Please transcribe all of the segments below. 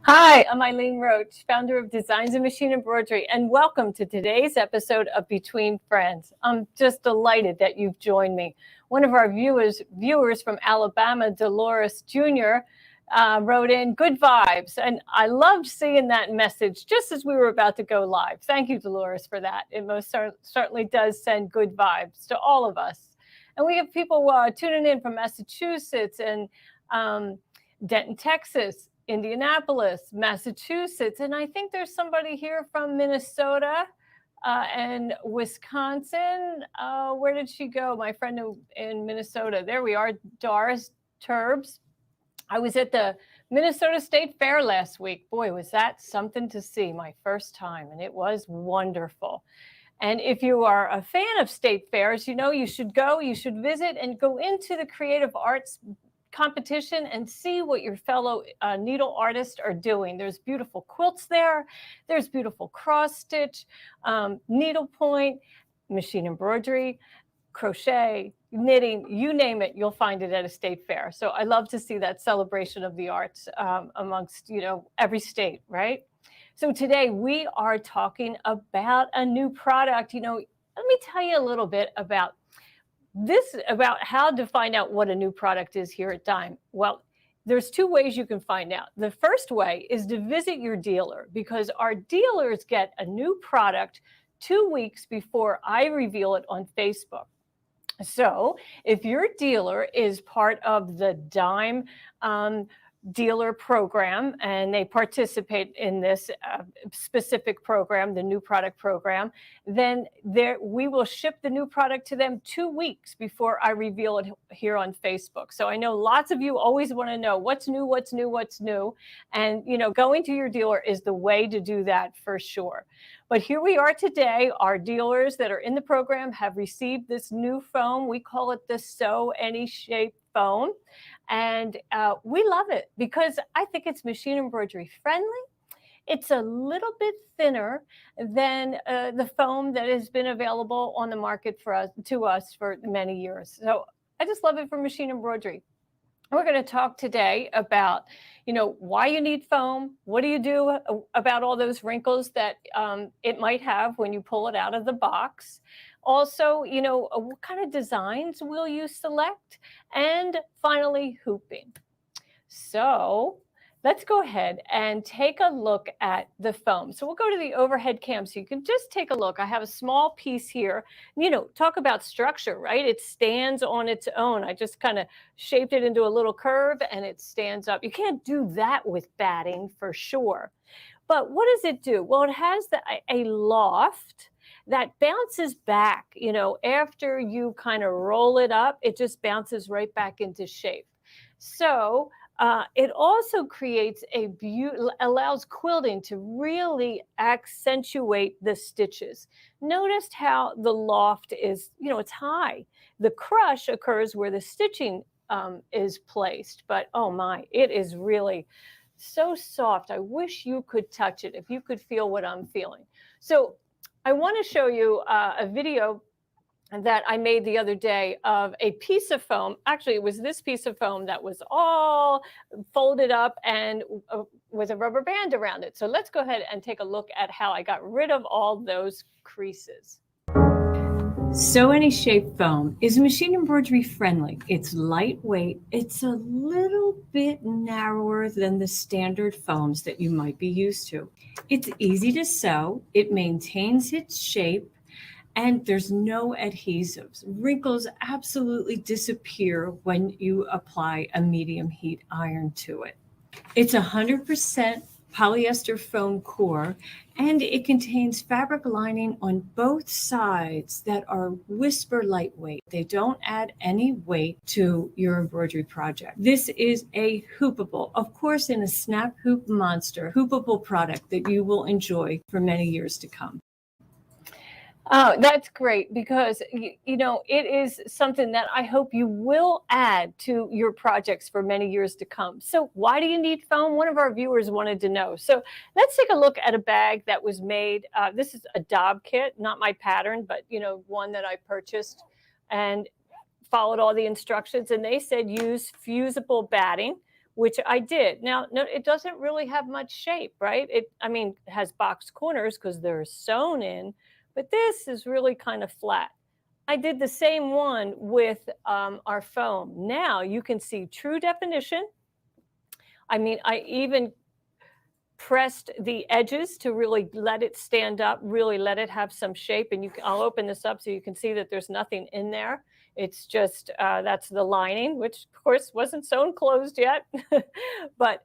Hi, I'm Eileen Roche, founder of Designs and Machine Embroidery, and welcome to today's episode of Between Friends. I'm just delighted that you've joined me. One of our viewers from Alabama, Dolores Jr., wrote in good vibes, and I loved seeing that message just as we were about to go live. Thank you, Dolores, for that. It most certainly does send good vibes to all of us. And we have people tuning in from Massachusetts and Denton, Texas, Indianapolis, Massachusetts, and I think there's somebody here from Minnesota and Wisconsin. Where did she go? My friend in Minnesota. There we are, Doris Turbs. I was at the Minnesota State Fair last week. Boy, was that something to see, my first time, and it was wonderful. And if you are a fan of state fairs, you know you should go, you should visit and go into the creative arts competition and see what your fellow needle artists are doing. There's beautiful quilts there. There's beautiful cross stitch, needlepoint, machine embroidery, crochet, knitting, you name it, you'll find it at a state fair. So I love to see that celebration of the arts amongst, every state, right? So today we are talking about a new product. Let me tell you a little bit about how to find out what a new product is here at Dime. Well, there's two ways you can find out. The first way is to visit your dealer, because our dealers get a new product 2 weeks before I reveal it on Facebook. So if your dealer is part of the Dime dealer program and they participate in this specific program, the new product program, then we will ship the new product to them 2 weeks before I reveal it here on Facebook. So I know lots of you always want to know what's new, what's new, what's new. And, going to your dealer is the way to do that for sure. But here we are today. Our dealers that are in the program have received this new foam. We call it the Sew Any Shape foam. And we love it because I think it's machine embroidery friendly. It's a little bit thinner than the foam that has been available on the market to us for many years. So I just love it for machine embroidery. We're going to talk today about, why you need foam. What do you do about all those wrinkles that it might have when you pull it out of the box? Also, what kind of designs will you select? And finally, hooping. So let's go ahead and take a look at the foam. So we'll go to the overhead cam so you can just take a look. I have a small piece here. Talk about structure, right? It stands on its own. I just kind of shaped it into a little curve and it stands up. You can't do that with batting for sure. But what does it do? Well, it has a loft that bounces back, after you kind of roll it up, it just bounces right back into shape. So it also creates allows quilting to really accentuate the stitches. Notice how the loft is, it's high. The crush occurs where the stitching is placed, but oh my, it is really so soft. I wish you could touch it, if you could feel what I'm feeling. So I want to show you a video that I made the other day of a piece of foam. Actually, it was this piece of foam that was all folded up and with a rubber band around it. So let's go ahead and take a look at how I got rid of all those creases. Sew Any Shape foam is machine embroidery friendly. It's lightweight. It's a little bit narrower than the standard foams that you might be used to. It's easy to sew. It maintains its shape. And there's no adhesives. Wrinkles absolutely disappear when you apply a medium heat iron to it. It's 100% polyester foam core, and it contains fabric lining on both sides that are whisper lightweight. They don't add any weight to your embroidery project. This is a hoopable, of course, in a snap hoop monster, hoopable product that you will enjoy for many years to come. Oh, that's great, because, it is something that I hope you will add to your projects for many years to come. So why do you need foam? One of our viewers wanted to know. So let's take a look at a bag that was made. This is a Dob kit, not my pattern, but, one that I purchased and followed all the instructions. And they said use fusible batting, which I did. Now, no, it doesn't really have much shape, right? It has box corners because they're sewn in, but this is really kind of flat. I did the same one with our foam. Now you can see true definition. I even pressed the edges to really let it stand up, really let it have some shape. And I'll open this up so you can see that there's nothing in there. It's just, that's the lining, which of course wasn't sewn closed yet. But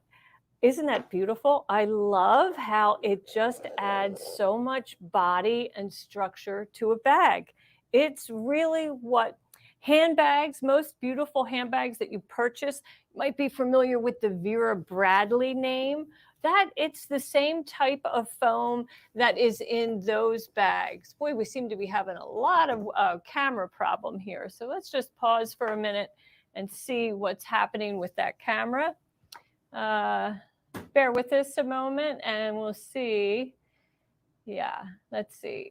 isn't that beautiful? I love how it just adds so much body and structure to a bag. It's really what handbags, most beautiful handbags that you purchase, you might be familiar with the Vera Bradley name. That it's the same type of foam that is in those bags. Boy, we seem to be having a lot of camera problem here. So let's just pause for a minute and see what's happening with that camera. Bear with us a moment and we'll see. Yeah, let's see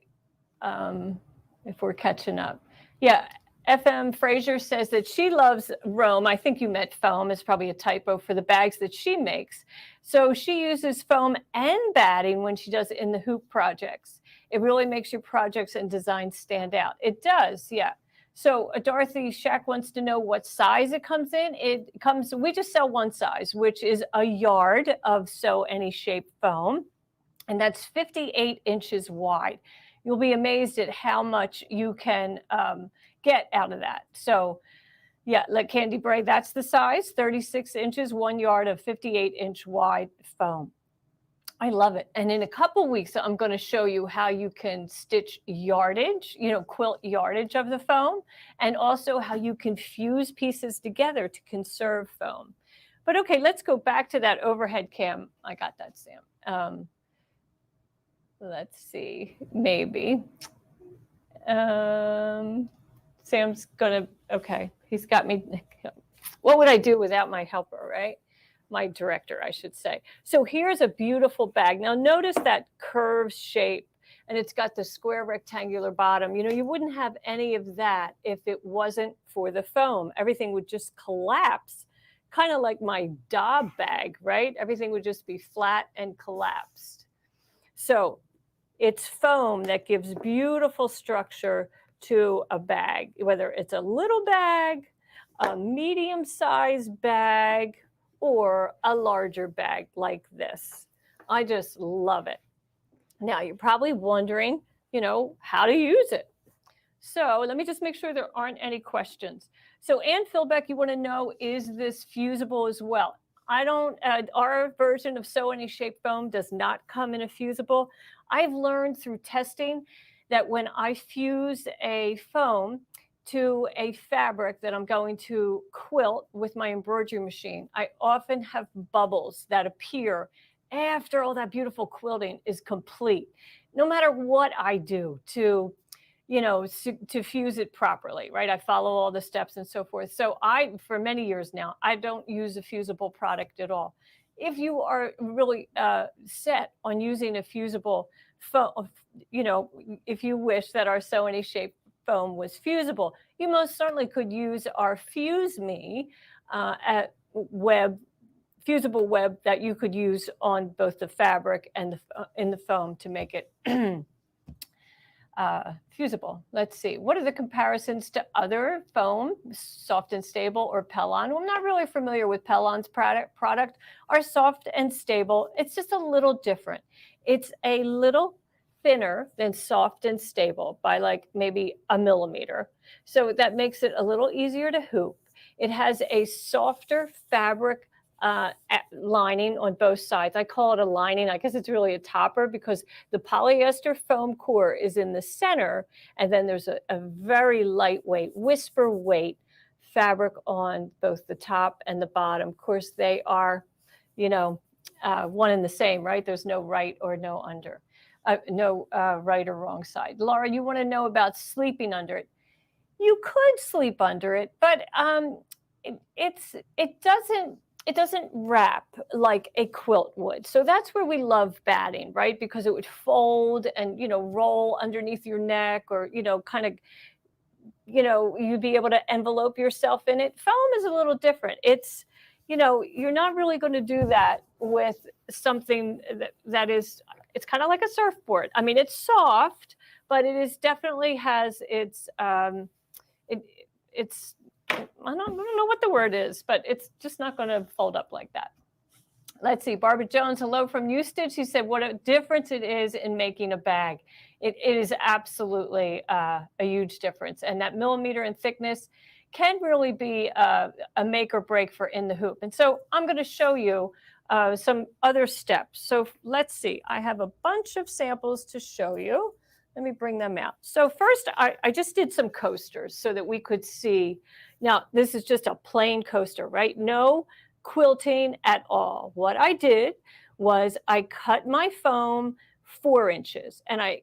if we're catching up. Yeah, FM Fraser says that she loves Rome. I think you meant foam. It's probably a typo for the bags that she makes. So she uses foam and batting when she does it in the hoop projects. It really makes your projects and designs stand out. It does, yeah. So Dorothy Shack wants to know what size it comes in. We just sell one size, which is a yard of Sew Any Shape foam, and that's 58 inches wide. You'll be amazed at how much you can get out of that. So yeah, like Candy Bray, that's the size, 36 inches, 1 yard of 58-inch wide foam. I love it. And in a couple weeks, I'm going to show you how you can stitch yardage, quilt yardage of the foam, and also how you can fuse pieces together to conserve foam. But okay, let's go back to that overhead cam. I got that, Sam. Let's see, maybe. Sam's going to, okay, he's got me. What would I do without my helper, right? My director, I should say. So here's a beautiful bag. Now notice that curved shape, and it's got the square rectangular bottom. You wouldn't have any of that if it wasn't for the foam. Everything would just collapse, kind of like my Dob bag, right? Everything would just be flat and collapsed. So it's foam that gives beautiful structure to a bag, whether it's a little bag, a medium-sized bag, or a larger bag like this. I just love it. Now you're probably wondering, how to use it. So let me just make sure there aren't any questions. So Ann Philbeck, you want to know, is this fusible as well? Our version of Sew Any Shape foam does not come in a fusible. I've learned through testing that when I fuse a foam to a fabric that I'm going to quilt with my embroidery machine, I often have bubbles that appear after all that beautiful quilting is complete, no matter what I do to fuse it properly, right? I follow all the steps and so forth. So for many years now, I don't use a fusible product at all. If you are really set on using a fusible foam, if you wish that our Sew Any Shape foam was fusible, you most certainly could use our Fuse Me fusible web that you could use on both the fabric and in the foam to make it fusible. Let's see. What are the comparisons to other foam, Soft and Stable or Pellon? Well, I'm not really familiar with Pellon's product. Our Soft and Stable, it's just a little different. It's a little thinner than Soft and Stable by like maybe a millimeter. So that makes it a little easier to hoop. It has a softer fabric lining on both sides. I call it a lining. I guess it's really a topper because the polyester foam core is in the center, and then there's a very lightweight, whisper weight fabric on both the top and the bottom. Of course, they are, one and the same, right? There's no right or no under, no right or wrong side. Laura, you want to know about sleeping under it? You could sleep under it, but it doesn't wrap like a quilt would. So that's where we love batting, right? Because it would fold and, roll underneath your neck or, kind of, you'd be able to envelope yourself in it. Foam is a little different. It's, you know, you're not really going to do that with something that is, it's kind of like a surfboard. I mean, it's soft, but it is definitely has its, it's, I don't know what the word is, but it's just not going to fold up like that. Let's see, Barbara Jones, hello from Stitch. She said, what a difference it is in making a bag. It is absolutely a huge difference. And that millimeter in thickness can really be a make or break for in the hoop. And so I'm going to show you some other steps. So let's see, I have a bunch of samples to show you. Let me bring them out. So first, I just did some coasters so that we could see. Now, this is just a plain coaster, right? No quilting at all. What I did was I cut my foam 4 inches and I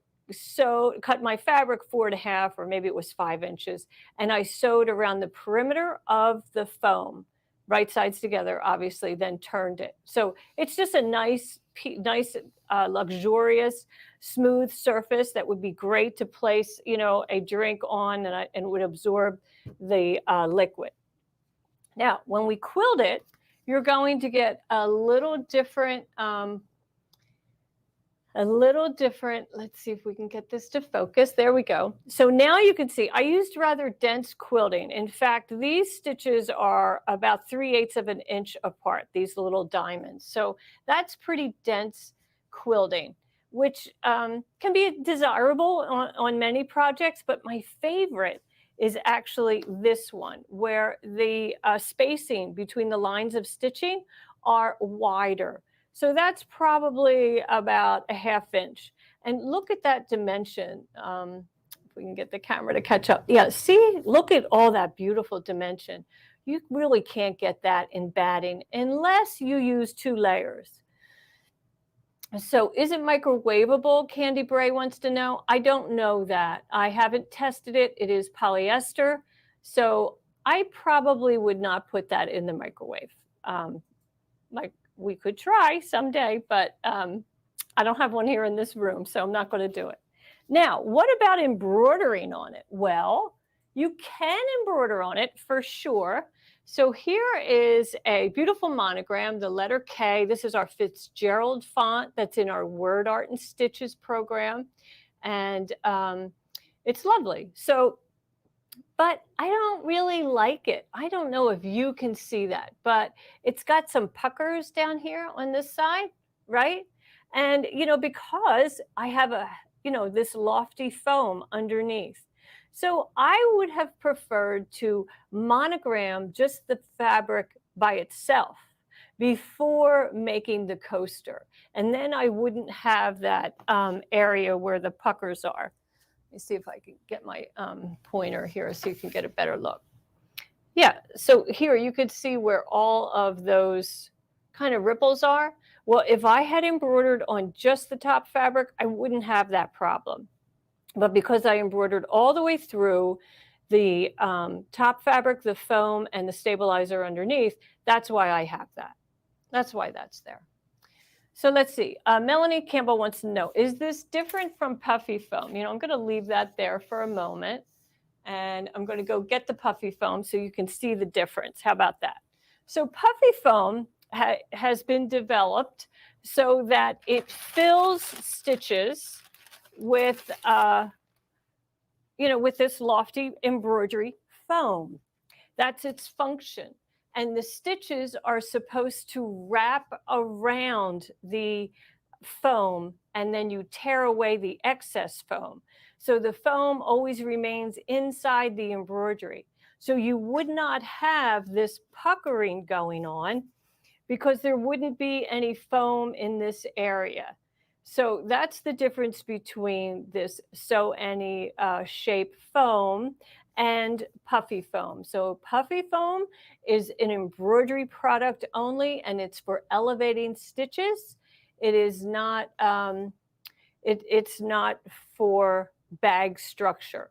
cut my fabric 4.5, or maybe it was 5 inches, and I sewed around the perimeter of the foam, right sides together, obviously, then turned it. So it's just a nice, luxurious, smooth surface that would be great to place, you know, a drink on, and would absorb the liquid. Now, when we quilt it, you're going to get a little different, let's see if we can get this to focus. There we go. So now you can see I used rather dense quilting. In fact, these stitches are about 3/8 of an inch apart, these little diamonds. So that's pretty dense quilting, which can be desirable on many projects, but my favorite is actually this one, where the spacing between the lines of stitching are wider. So that's probably about a 1/2 inch. And look at that dimension. If we can get the camera to catch up. Yeah, see, look at all that beautiful dimension. You really can't get that in batting unless you use 2 layers. So is it microwavable? Candy Bray wants to know. I don't know that. I haven't tested it. It is polyester. So I probably would not put that in the microwave. Like we could try someday, but I don't have one here in this room, so I'm not going to do it. Now, what about embroidering on it? Well, you can embroider on it for sure. So here is a beautiful monogram, the letter K. This is our Fitzgerald font that's in our Word Art and Stitches program. And it's lovely. So, but I don't really like it. I don't know if you can see that, but it's got some puckers down here on this side, right? And, you know, because I have this lofty foam underneath. So I would have preferred to monogram just the fabric by itself before making the coaster. And then I wouldn't have that area where the puckers are. Let me see if I can get my pointer here so you can get a better look. Yeah, so here you could see where all of those kind of ripples are. Well, if I had embroidered on just the top fabric, I wouldn't have that problem. But because I embroidered all the way through the top fabric, the foam, and the stabilizer underneath, that's why I have that. That's why that's there. So let's see. Melanie Campbell wants to know, is this different from Puffy Foam? You know, I'm going to leave that there for a moment. And I'm going to go get the Puffy Foam so you can see the difference. How about that? So Puffy Foam has been developed so that it fills stitches with, with this lofty embroidery foam. That's its function. And the stitches are supposed to wrap around the foam, and then you tear away the excess foam. So the foam always remains inside the embroidery. So you would not have this puckering going on because there wouldn't be any foam in this area. So that's the difference between this Sew Any shape foam and Puffy Foam. So Puffy Foam is an embroidery product only, and it's for elevating stitches. It is not, it's not for bag structure.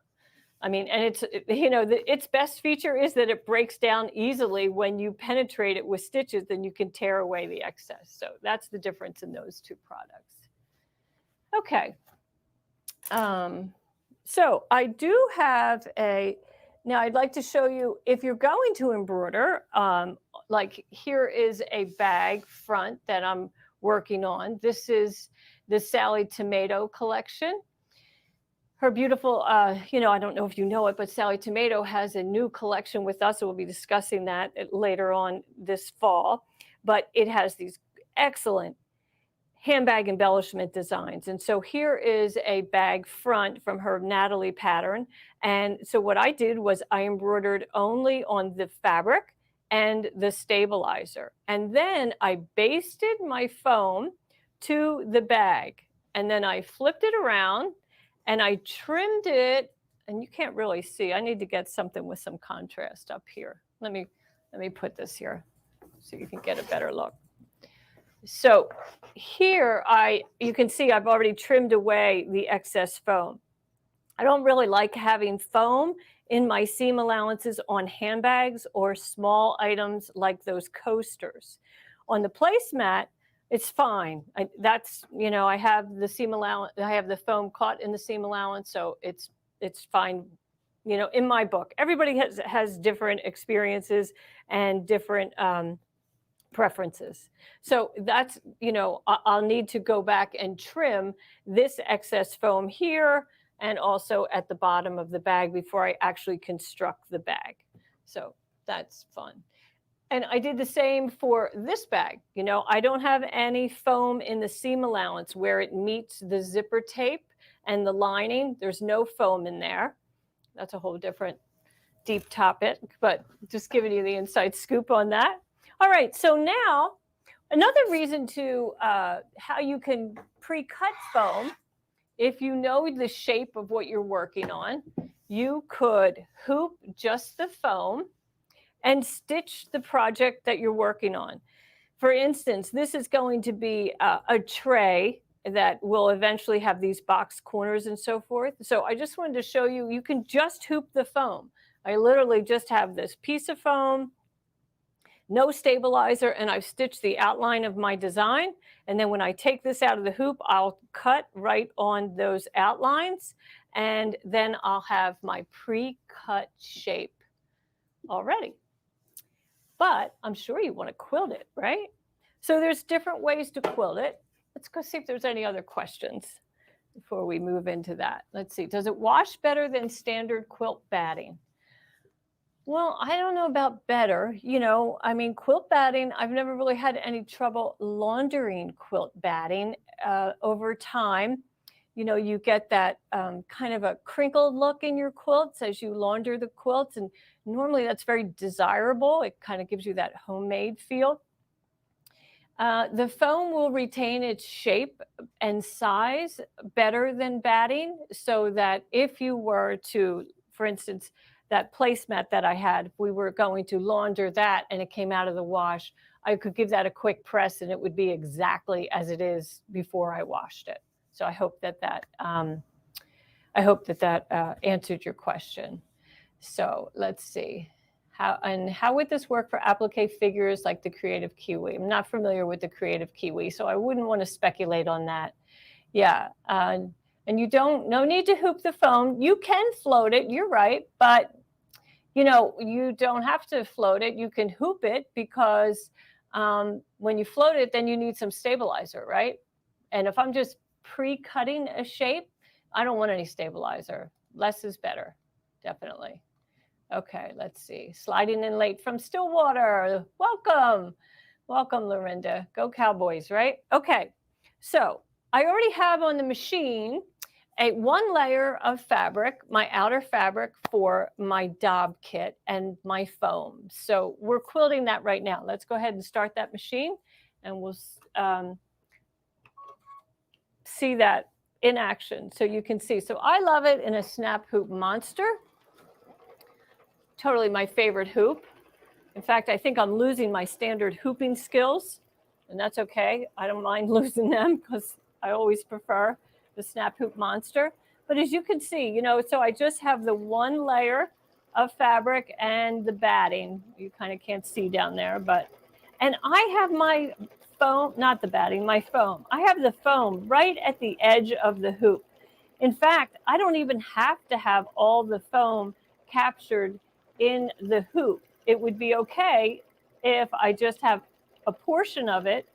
I mean, and it's, its best feature is that it breaks down easily when you penetrate it with stitches, then you can tear away the excess. So that's the difference in those two products. Okay. So I do have now I'd like to show you, if you're going to embroider like here is a bag front that I'm working on. This is the Sally Tomato collection. Her beautiful, you know, I don't know if you know it, but Sally Tomato has a new collection with us. So we'll be discussing that later on this fall. But it has these excellent handbag embellishment designs. And so here is a bag front from her Natalie pattern. And so what I did was I embroidered only on the fabric and the stabilizer. And then I basted my foam to the bag. And then I flipped it around and I trimmed it. And you can't really see. I need to get something with some contrast up here. Let me put this here so you can get a better look. So here you can see I've already trimmed away the excess foam. I don't really like having foam in my seam allowances on handbags or small items like those coasters. On the placemat, it's fine. That's, you know, I have the seam allowance, I have the foam caught in the seam allowance, so it's fine. You know, in my book, everybody has different experiences and different preferences. So that's, you know, I'll need to go back and trim this excess foam here and also at the bottom of the bag before I actually construct the bag. So that's fun. And I did the same for this bag. You know, I don't have any foam in the seam allowance where it meets the zipper tape and the lining. There's no foam in there. That's a whole different deep topic, but just giving you the inside scoop on that. All right, so now another reason to how you can pre-cut foam, if you know the shape of what you're working on, you could hoop just the foam and stitch the project that you're working on. For instance, this is going to be a tray that will eventually have these box corners and so forth. So I just wanted to show you, you can just hoop the foam. I literally just have this piece of foam, no stabilizer, and I've stitched the outline of my design. And then when I take this out of the hoop, I'll cut right on those outlines. And then I'll have my pre-cut shape already. But I'm sure you want to quilt it, right? So there's different ways to quilt it. Let's go see if there's any other questions before we move into that. Let's see. Does it wash better than standard quilt batting? Well, I don't know about better. You know, I mean, quilt batting, I've never really had any trouble laundering quilt batting over time. You know, you get that kind of a crinkled look in your quilts as you launder the quilts. And normally that's very desirable. It kind of gives you that homemade feel. The foam will retain its shape and size better than batting, so that if you were to, for instance, that placemat that I had, if we were going to launder that and it came out of the wash, I could give that a quick press and it would be exactly as it is before I washed it. So I hope that answered your question. So let's see. How would this work for applique figures like the Creative Kiwi? I'm not familiar with the Creative Kiwi, so I wouldn't want to speculate on that. Yeah, and no need to hoop the foam. You can float it, you're right, but you know, you don't have to float it. You can hoop it because when you float it, then you need some stabilizer, right? And if I'm just pre-cutting a shape, I don't want any stabilizer. Less is better, definitely. Okay, let's see. Sliding in late from Stillwater. Welcome. Welcome, Lorinda. Go Cowboys, right? Okay, so I already have on the machine one layer of fabric, my outer fabric for my daub kit and my foam. So we're quilting that right now. Let's go ahead and start that machine and we'll see that in action so you can see. So I love it in a snap hoop monster. Totally my favorite hoop. In fact, I think I'm losing my standard hooping skills, and that's okay. I don't mind losing them because I always prefer the snap hoop monster. But as you can see, you know, so I just have the one layer of fabric and the batting. You kind of can't see down there, and I have my foam, not the batting, my foam. I have the foam right at the edge of the hoop. In fact, I don't even have to have all the foam captured in the hoop. It would be okay if I just have a portion of it,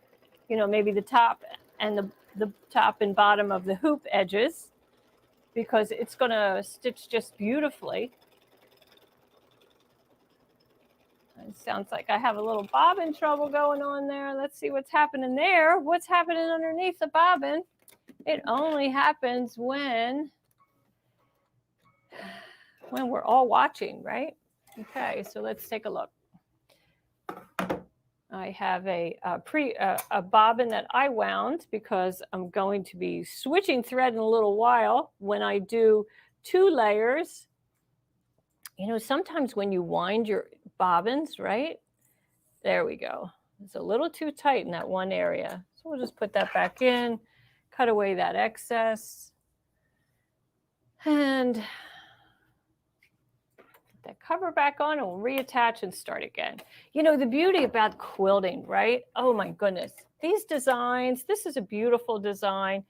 you know, maybe the top and the top and bottom of the hoop edges, because it's going to stitch just beautifully. It sounds like I have a little bobbin trouble going on there. Let's see what's happening there. What's happening underneath the bobbin? It only happens when we're all watching, right? Okay, so let's take a look. I have a bobbin that I wound because I'm going to be switching thread in a little while when I do 2 layers. You know, sometimes when you wind your bobbins, right? There we go. It's a little too tight in that one area. So we'll just put that back in, cut away that excess, and put that cover back on, and we'll reattach and start again. You know, the beauty about quilting, right? Oh my goodness. These designs, this is a beautiful design.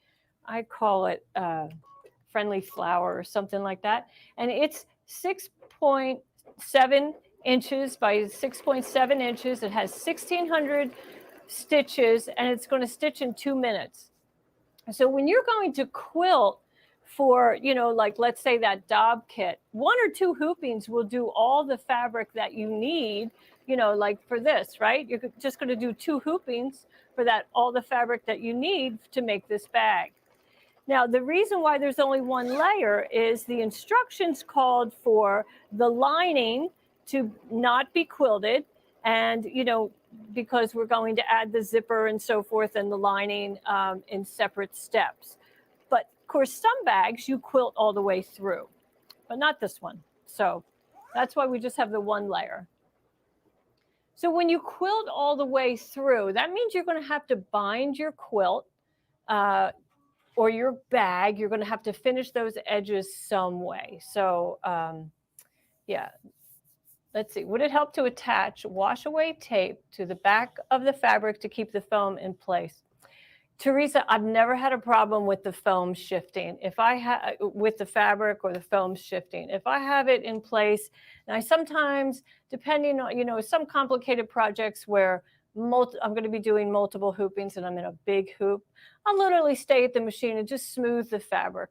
I call it Friendly Flower or something like that. And it's 6.7 inches by 6.7 inches. It has 1,600 stitches, and it's going to stitch in 2 minutes. So when you're going to quilt for, you know, like let's say that Dob kit, 1 or 2 hoopings will do all the fabric that you need, you know, like for this, right? You're just going to do 2 hoopings for that, all the fabric that you need to make this bag. Now, the reason why there's only 1 layer is the instructions called for the lining to not be quilted, and, you know, because we're going to add the zipper and so forth and the lining in separate steps. But of course, some bags you quilt all the way through, but not this one. So that's why we just have the 1 layer. So when you quilt all the way through, that means you're going to have to bind your quilt or your bag. You're going to have to finish those edges some way. So yeah, let's see. Would it help to attach wash away tape to the back of the fabric to keep the foam in place? Teresa, I've never had a problem with the foam shifting. If I have with the fabric or the foam shifting, if I have it in place, and I sometimes, depending on, you know, some complicated projects where I'm going to be doing multiple hoopings and I'm in a big hoop, I'll literally stay at the machine and just smooth the fabric,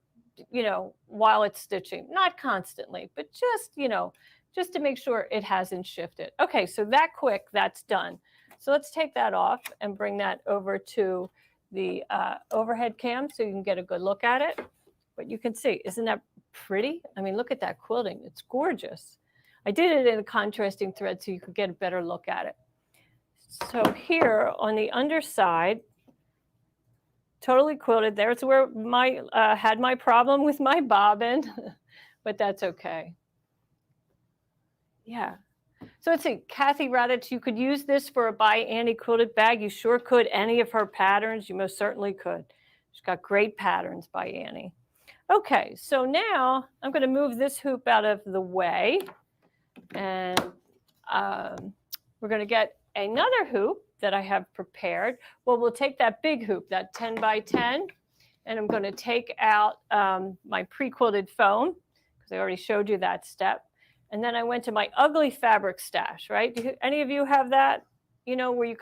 you know, while it's stitching. Not constantly, but just, you know, just to make sure it hasn't shifted. Okay, so that quick, that's done. So let's take that off and bring that over to the overhead cam so you can get a good look at it. But you can see, isn't that pretty? I mean, look at that quilting. It's gorgeous. I did it in a contrasting thread so you could get a better look at it. So here on the underside, totally quilted. There's where my had my problem with my bobbin, but that's okay. Yeah. So let's see, Kathy Radich, you could use this for a by Annie quilted bag. You sure could. Any of her patterns, you most certainly could. She's got great patterns by Annie. Okay, so now I'm going to move this hoop out of the way, and we're going to get another hoop that I have prepared. Well, we'll take that big hoop, that 10 by 10, and I'm going to take out my pre-quilted foam, because I already showed you that step. And then I went to my ugly fabric stash, right? Any of you have that? You know, where you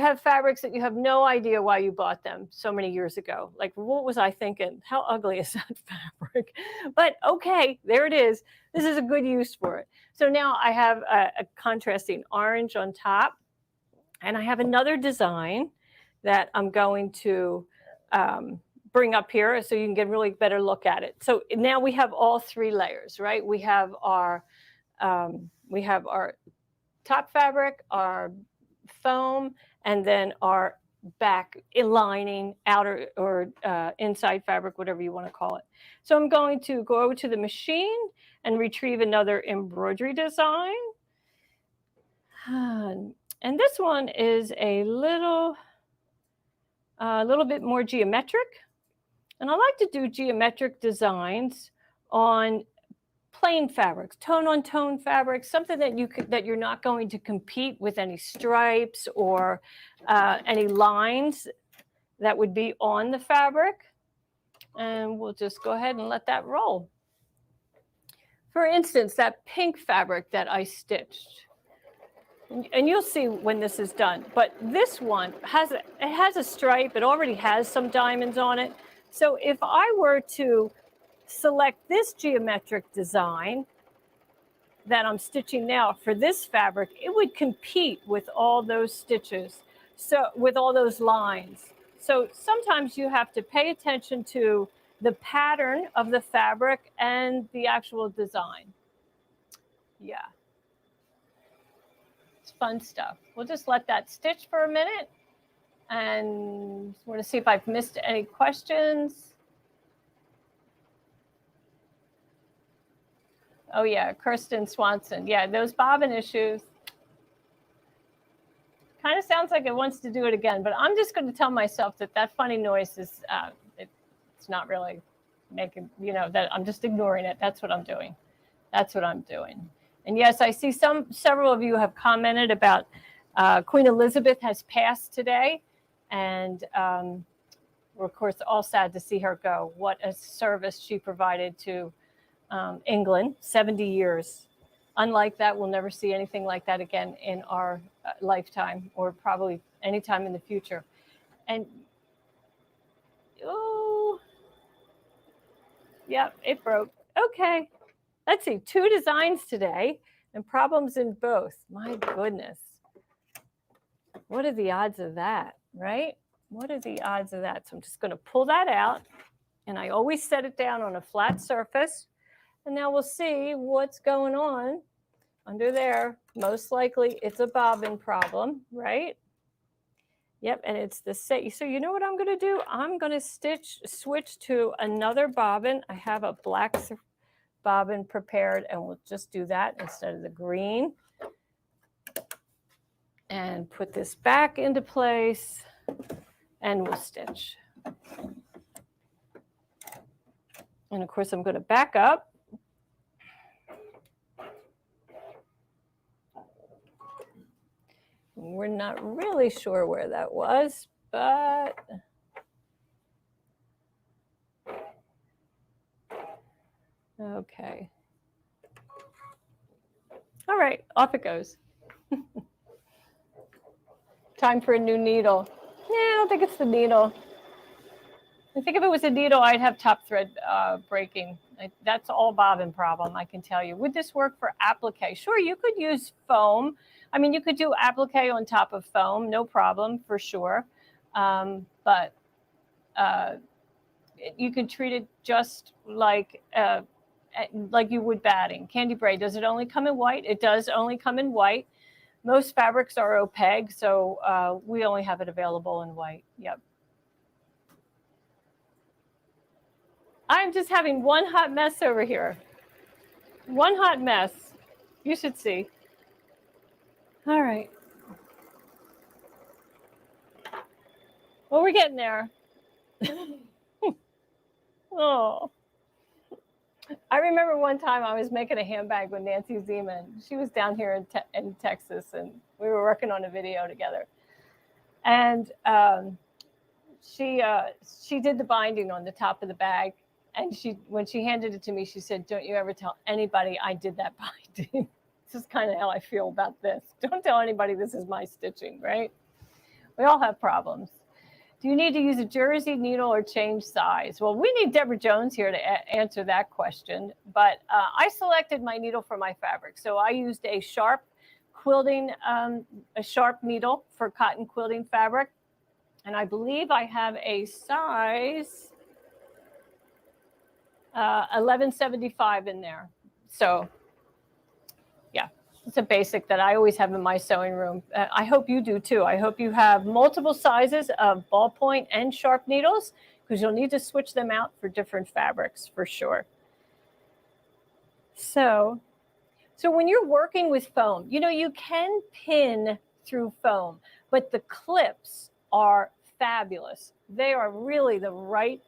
have fabrics that you have no idea why you bought them so many years ago. Like, what was I thinking? How ugly is that fabric? But okay, there it is. This is a good use for it. So now I have a contrasting orange on top, and I have another design that I'm going to bring up here so you can get a really better look at it. So now we have all 3 layers, right? We have our top fabric, our foam, and then our back lining, outer or inside fabric, whatever you want to call it. So I'm going to go over to the machine and retrieve another embroidery design. And this one is a little bit more geometric. And I like to do geometric designs on plain fabrics, tone-on-tone fabrics, something that you're not going to compete with any stripes or any lines that would be on the fabric. And we'll just go ahead and let that roll. For instance, that pink fabric that I stitched. And you'll see when this is done. But this one has a stripe. It already has some diamonds on it. So if I were to select this geometric design that I'm stitching now for this fabric, it would compete with all those stitches, so with all those lines. So sometimes you have to pay attention to the pattern of the fabric and the actual design. Yeah. It's fun stuff. We'll just let that stitch for a minute, and I want to see if I've missed any questions. Oh yeah, Kirsten Swanson. Yeah, those bobbin issues. Kind of sounds like it wants to do it again, but I'm just going to tell myself that that funny noise is, it's not really making, that I'm just ignoring it. That's what I'm doing. That's what I'm doing. And yes, I see several of you have commented about Queen Elizabeth has passed today. And we're of course all sad to see her go. What a service she provided to England, 70 years. Unlike that, we'll never see anything like that again in our lifetime, or probably anytime in the future. And, oh, yeah, it broke. Okay, let's see, 2 designs today and problems in both. My goodness. What are the odds of that, right? What are the odds of that? So I'm just going to pull that out, and I always set it down on a flat surface. And now we'll see what's going on under there. Most likely it's a bobbin problem, right? Yep, and it's the same. So you know what I'm going to do? I'm going to switch to another bobbin. I have a black bobbin prepared, and we'll just do that instead of the green. And put this back into place, and we'll stitch. And of course, I'm going to back up. We're not really sure where that was, but okay. All right, off it goes. Time for a new needle. Yeah, I don't think it's the needle. I think if it was a needle, I'd have top thread breaking. That's all bobbin problem, I can tell you. Would this work for applique? Sure, you could use foam. I mean, you could do applique on top of foam, no problem, for sure. But you could treat it just like you would batting. Candy braid, does it only come in white? It does only come in white. Most fabrics are opaque, so we only have it available in white. Yep. I'm just having one hot mess over here. One hot mess. You should see. All right. Well, we're getting there. Oh. I remember one time I was making a handbag with Nancy Zeman. She was down here in Texas, and we were working on a video together. And she did the binding on the top of the bag. And when she handed it to me, she said, "Don't you ever tell anybody I did that binding." This is kind of how I feel about this. Don't tell anybody this is my stitching, right? We all have problems. Do you need to use a jersey needle or change size? Well, we need Deborah Jones here to answer that question. But I selected my needle for my fabric. So I used a sharp quilting, a sharp needle for cotton quilting fabric. And I believe I have a size 1175 in there. So yeah, it's a basic that I always have in my sewing room. I hope you do too. I hope you have multiple sizes of ballpoint and sharp needles, because you'll need to switch them out for different fabrics for sure. So when you're working with foam, you can pin through foam, but the clips are fabulous. They are really the right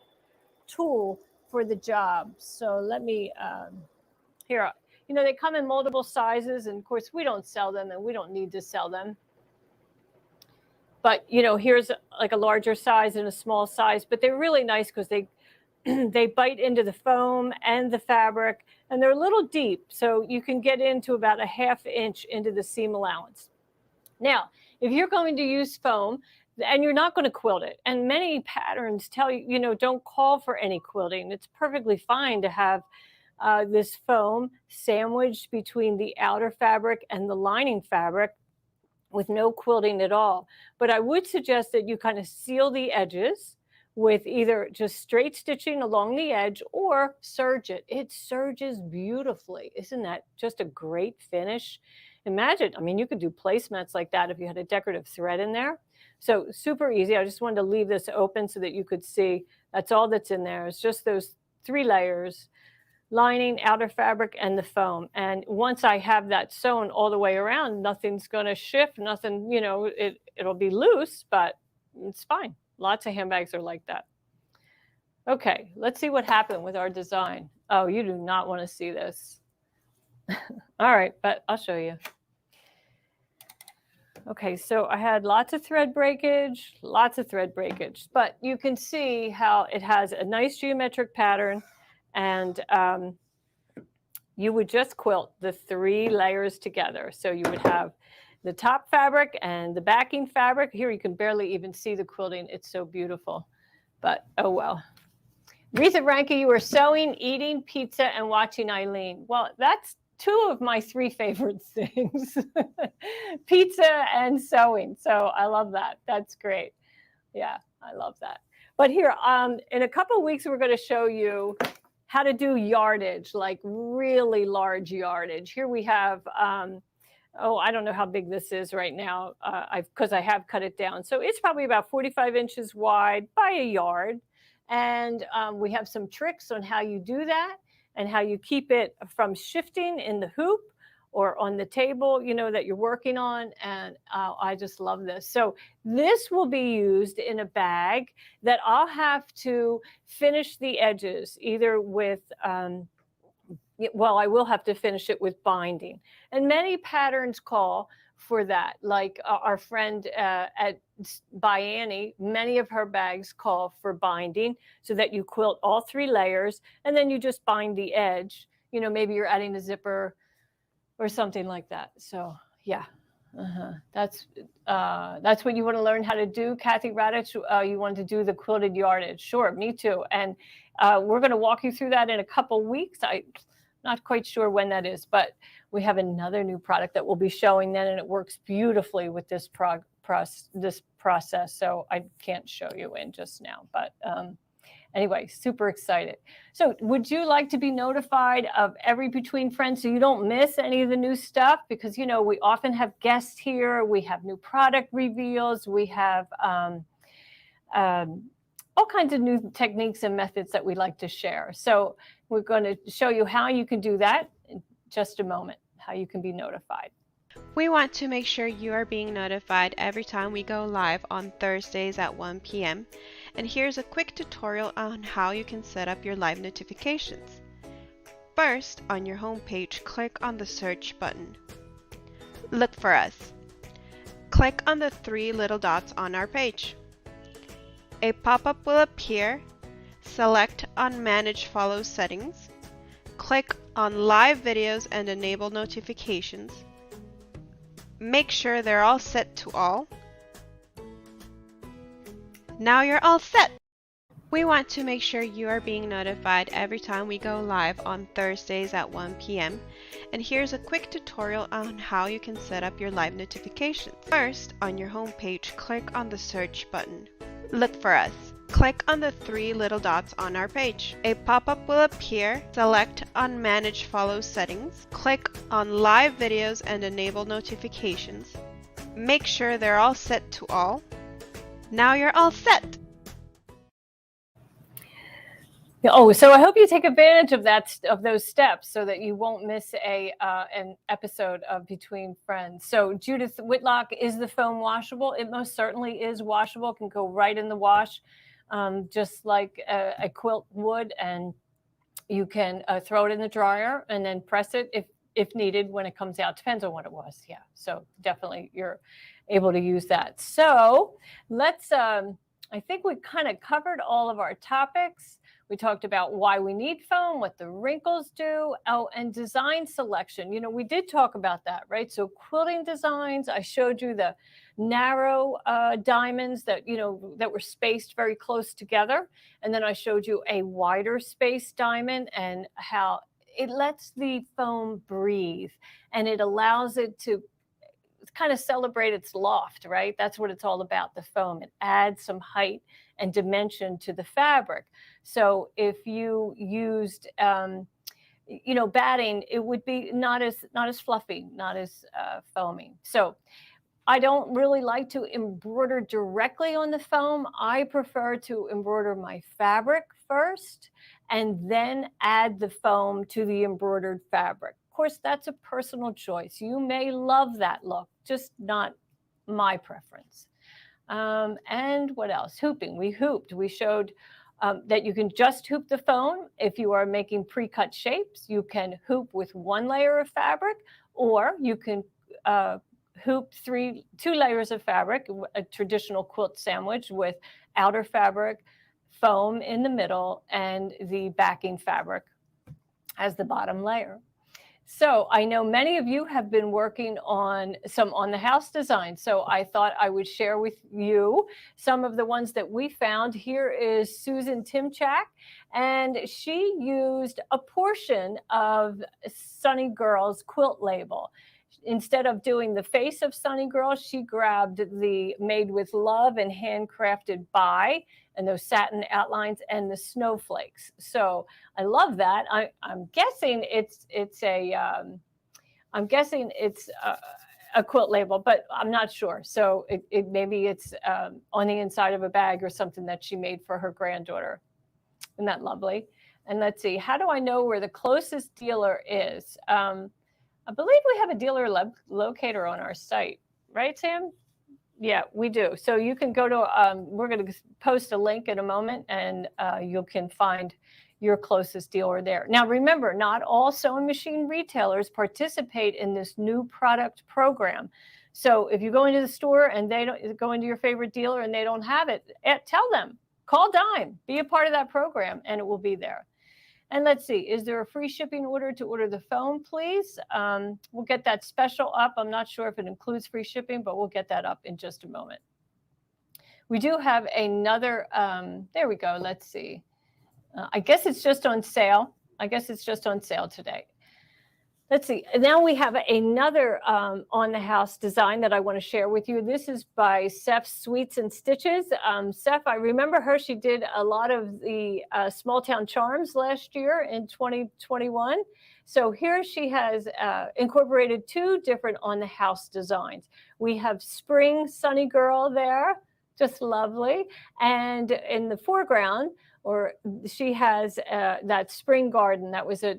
tool for the job. So let me, here, they come in multiple sizes, and of course we don't sell them, and we don't need to sell them. But, here's like a larger size and a small size, but they're really nice because they bite into the foam and the fabric, and they're a little deep. So you can get into about a 1/2 inch into the seam allowance. Now, if you're going to use foam, and you're not going to quilt it, and many patterns tell you, you know, don't call for any quilting. It's perfectly fine to have this foam sandwiched between the outer fabric and the lining fabric with no quilting at all. But I would suggest that you kind of seal the edges with either just straight stitching along the edge or serge it. It serges beautifully. Isn't that just a great finish? Imagine, I mean, you could do placemats like that if you had a decorative thread in there. So super easy. I just wanted to leave this open so that you could see that's all that's in there. It's just those 3 layers, lining, outer fabric, and the foam. And once I have that sewn all the way around, nothing's going to shift, nothing, you know, it'll be loose, but it's fine. Lots of handbags are like that. Okay, let's see what happened with our design. Oh, you do not want to see this. All right, but I'll show you. Okay, so I had lots of thread breakage, but you can see how it has a nice geometric pattern, and you would just quilt the 3 layers together. So you would have the top fabric and the backing fabric. Here you can barely even see the quilting. It's so beautiful, but oh well. Retha Ranke, you were sewing, eating pizza, and watching Eileen. Well, that's 2 of my 3 favorite things, pizza and sewing. So I love that. That's great. Yeah, I love that. But here, in a couple of weeks, we're going to show you how to do yardage, like really large yardage. Here we have, oh, I don't know how big this is right now, because I have cut it down. So it's probably about 45 inches wide by a yard. And we have some tricks on how you do that and how you keep it from shifting in the hoop or on the table, you know, that you're working on. And I just love this. So this will be used in a bag that I'll have to finish the edges either with, well, I will have to finish it with binding. And many patterns call for that. Like our friend by Annie, many of her bags call for binding so that you quilt all 3 layers and then you just bind the edge. You know, maybe you're adding a zipper or something like that. So yeah, that's what you want to learn how to do. Kathy Radich, you want to do the quilted yardage. Sure, me too. And we're going to walk you through that in a couple weeks. I'm not quite sure when that is, but we have another new product that we'll be showing then, and it works beautifully with this process. So I can't show you in just now, but anyway, super excited. So would you like to be notified of every Between Friends so you don't miss any of the new stuff? Because, you know, we often have guests here. We have new product reveals. We have all kinds of new techniques and methods that we like to share. So we're going to show you how you can do that in just a moment, how you can be notified. We want to make sure you are being notified every time we go live on Thursdays at 1 p.m. And here's a quick tutorial on how you can set up your live notifications. First, on your home page, click on the search button. Look for us. Click on the 3 little dots on our page. A pop-up will appear. Select on Manage Follow Settings. Click on Live Videos and enable notifications. Make sure they're all set to all. Now you're all set! We want to make sure you are being notified every time we go live on Thursdays at 1 p.m. And here's a quick tutorial on how you can set up your live notifications. First, on your home page, click on the search button. Look for us. Click on the 3 little dots on our page. A pop-up will appear. Select on Manage Follow Settings. Click on Live Videos and enable notifications. Make sure they're all set to all. Now you're all set! Oh, so I hope you take advantage of those steps so that you won't miss an episode of Between Friends. So Judith Whitlock, is the foam washable? It most certainly is washable. It can go right in the wash, just like a quilt would, and you can throw it in the dryer and then press it if needed when it comes out. Depends on what it was. Yeah, so definitely you're able to use that. So let's, I think we kind of covered all of our topics. We talked about why we need foam, what the wrinkles do, oh, and design selection. We did talk about that, right? So quilting designs, I showed you the narrow diamonds that, that were spaced very close together. And then I showed you a wider space diamond and how it lets the foam breathe and it allows it to kind of celebrate its loft, right? That's what it's all about, the foam. It adds some height and dimension to the fabric. So if you used, batting, it would be not as fluffy, not as foamy. So I don't really like to embroider directly on the foam. I prefer to embroider my fabric first and then add the foam to the embroidered fabric. Of course, that's a personal choice. You may love that look, just not my preference. And what else? Hooping. We hooped. We showed that you can just hoop the foam. If you are making pre-cut shapes, you can hoop with one layer of fabric, or you can hoop two layers of fabric, a traditional quilt sandwich with outer fabric, foam in the middle, and the backing fabric as the bottom layer. So I know many of you have been working on some on the house design. So I thought I would share with you some of the ones that we found. Here is Susan Timchak, and she used a portion of Sunny Girl's quilt label. Instead of doing the face of Sunny Girl, she grabbed the Made with Love and Handcrafted By, and those satin outlines and the snowflakes. So I love that. I'm guessing it's a quilt label, but I'm not sure. So it maybe it's on the inside of a bag or something that she made for her granddaughter. Isn't that lovely? And let's see, how do I know where the closest dealer is? I believe we have a dealer locator on our site, right, Sam? Yeah, we do. So you can go to, we're going to post a link in a moment, and you can find your closest dealer there. Now, remember, not all sewing machine retailers participate in this new product program. So if you go into the store and they don't go into your favorite dealer and they don't have it, tell them, call Dime, be a part of that program, and it will be there. And let's see, is there a free shipping order to order the foam, please? We'll get that special up. I'm not sure if it includes free shipping, but we'll get that up in just a moment. We do have another, there we go, let's see. I guess it's just on sale. I guess it's just on sale today. Let's see, now we have another on the house design that I want to share with you. This is by Seth Sweets and Stitches. Seth, I remember her. She did a lot of the Small Town Charms last year in 2021. So here she has incorporated two different on the house designs. We have Spring Sunny Girl there, just lovely. And in the foreground, or she has that spring garden that was a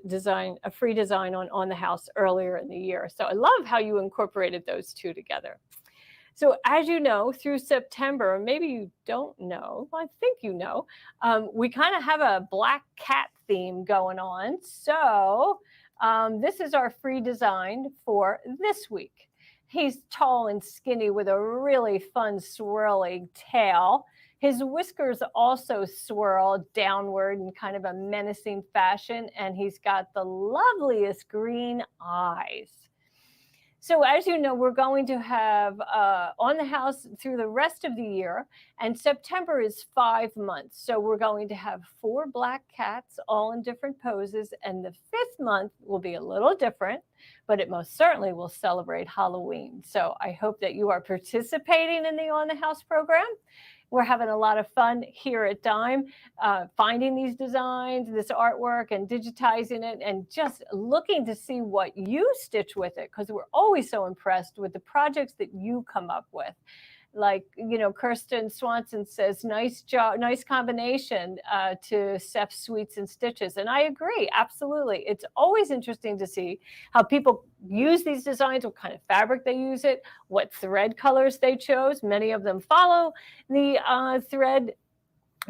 free design on the house earlier in the year. So I love how you incorporated those two together. So as you know, through September, maybe you don't know, I think you know, we kind of have a black cat theme going on. So this is our free design for this week. He's tall and skinny with a really fun swirly tail. His whiskers also swirl downward in kind of a menacing fashion, and he's got the loveliest green eyes. So as you know, we're going to have on the house through the rest of the year, and September is 5 months. So we're going to have 4 black cats, all in different poses, and the 5th month will be a little different, but it most certainly will celebrate Halloween. So I hope that you are participating in the On the House program. We're having a lot of fun here at Dime, finding these designs, this artwork, and digitizing it, and just looking to see what you stitch with it, because we're always so impressed with the projects that you come up with. Like, you know, Kirsten Swanson says, nice job, nice combination to Seth Sweets and Stitches. And I agree, absolutely. It's always interesting to see how people use these designs, what kind of fabric they use it, what thread colors they chose. Many of them follow the thread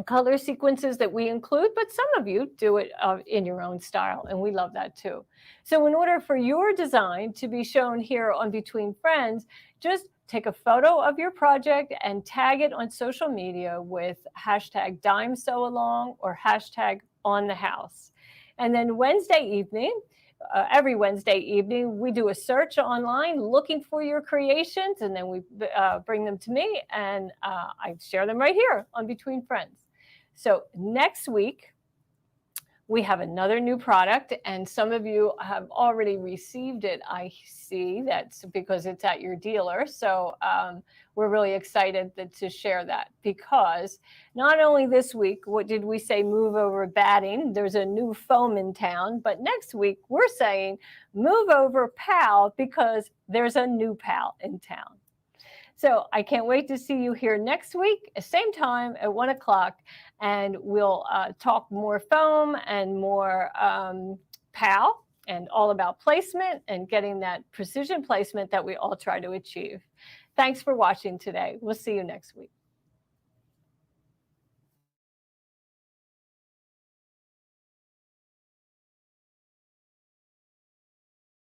color sequences that we include, but some of you do it in your own style, and we love that too. So in order for your design to be shown here on Between Friends, just take a photo of your project and tag it on social media with hashtag #DimeSewAlong or hashtag #OnTheHouse. And then Wednesday evening, every Wednesday evening, we do a search online looking for your creations, and then we bring them to me, and I share them right here on Between Friends. So next week, we have another new product, and some of you have already received it. I see that's because it's at your dealer. So we're really excited to share that, because not only this week, what did we say, move over batting, there's a new foam in town, but next week we're saying move over pal, because there's a new pal in town. So I can't wait to see you here next week, same time at 1 o'clock, and we'll talk more foam and more PAL and all about placement and getting that precision placement that we all try to achieve. Thanks for watching today. We'll see you next week.